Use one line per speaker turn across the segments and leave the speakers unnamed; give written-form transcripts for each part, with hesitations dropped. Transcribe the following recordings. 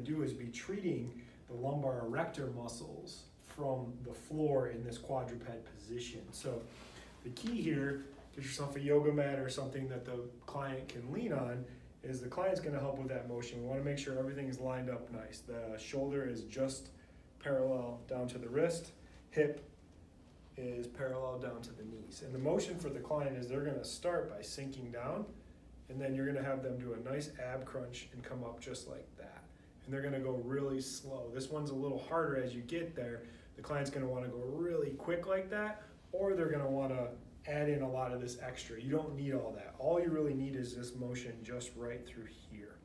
do is be treating the lumbar erector muscles from the floor in this quadruped position. So the key here, get yourself a yoga mat or something that the client can lean on, is the client's going to help with that motion. We want to make sure everything is lined up nice. The shoulder is just parallel down to the wrist, hip is parallel down to the knees. And the motion for the client is they're going to start by sinking down, and then you're going to have them do a nice ab crunch and come up just like that. And they're going to go really slow. This one's a little harder as you get there. The client's going to want to go really quick like that, or they're going to want to add in a lot of this extra. You don't need all that. All you really need is this motion just right through here.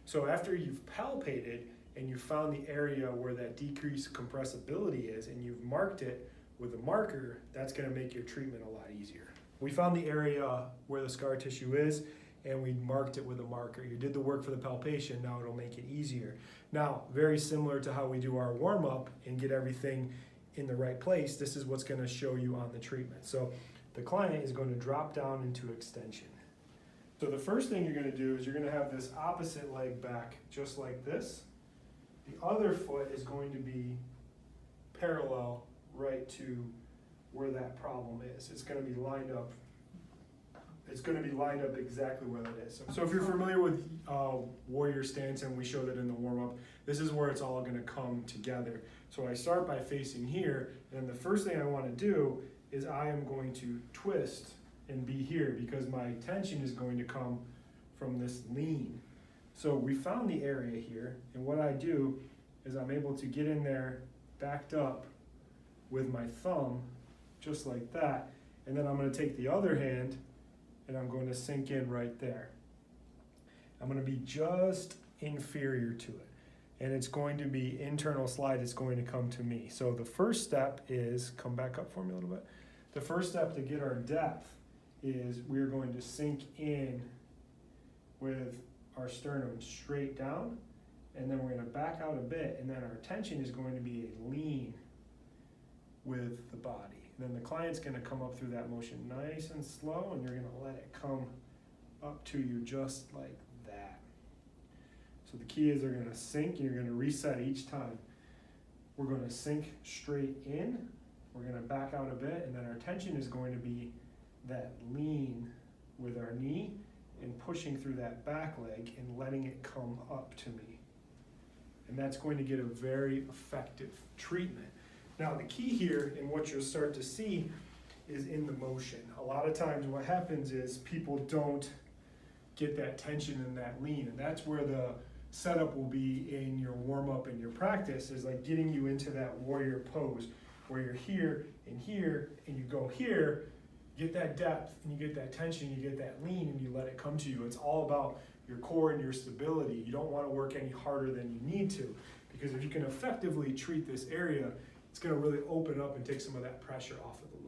So after you've palpated and you found the area where that decreased compressibility is and you've marked it with a marker, that's going to make your treatment a lot easier. We found the area where the scar tissue is and we marked it with a marker. You did the work for the palpation, now it'll make it easier. Now, very similar to how we do our warm-up and get everything in the right place, this is what's going to show you on the treatment. So the client is going to drop down into extension. So the first thing you're going to do is you're going to have this opposite leg back just like this. The other foot is going to be parallel right to where that problem is. It's going to be lined up. It's going to be lined up exactly where that is. So if you're familiar with warrior stance, and we showed it in the warm-up, this is where it's all going to come together. So I start by facing here, and the first thing I want to do is I am going to twist and be here because my tension is going to come from this lean. So we found the area here, and what I do is I'm able to get in there backed up with my thumb, just like that, and then I'm going to take the other hand and I'm going to sink in right there. I'm going to be just inferior to it, and it's going to be internal slide. It's going to come to me. So the first step is, come back up for me a little bit. The first step to get our depth is we're going to sink in with our sternum straight down, and then we're going to back out a bit, and then our tension is going to be a lean with the body. And then the client's going to come up through that motion nice and slow, and you're going to let it come up to you just like that. So the key is they're going to sink, and you're going to reset each time. We're going to sink straight in, we're going to back out a bit, and then our tension is going to be that lean with our knee and pushing through that back leg and letting it come up to me. And that's going to get a very effective treatment. Now the key here, and what you'll start to see, is in the motion. A lot of times what happens is people don't get that tension and that lean, and that's where the setup will be in your warm-up and your practice, is like getting you into that warrior pose where you're here, and you go here, get that depth, and you get that tension, you get that lean, and you let it come to you. It's all about your core and your stability. You don't want to work any harder than you need to, because if you can effectively treat this area, it's going to really open up and take some of that pressure off of the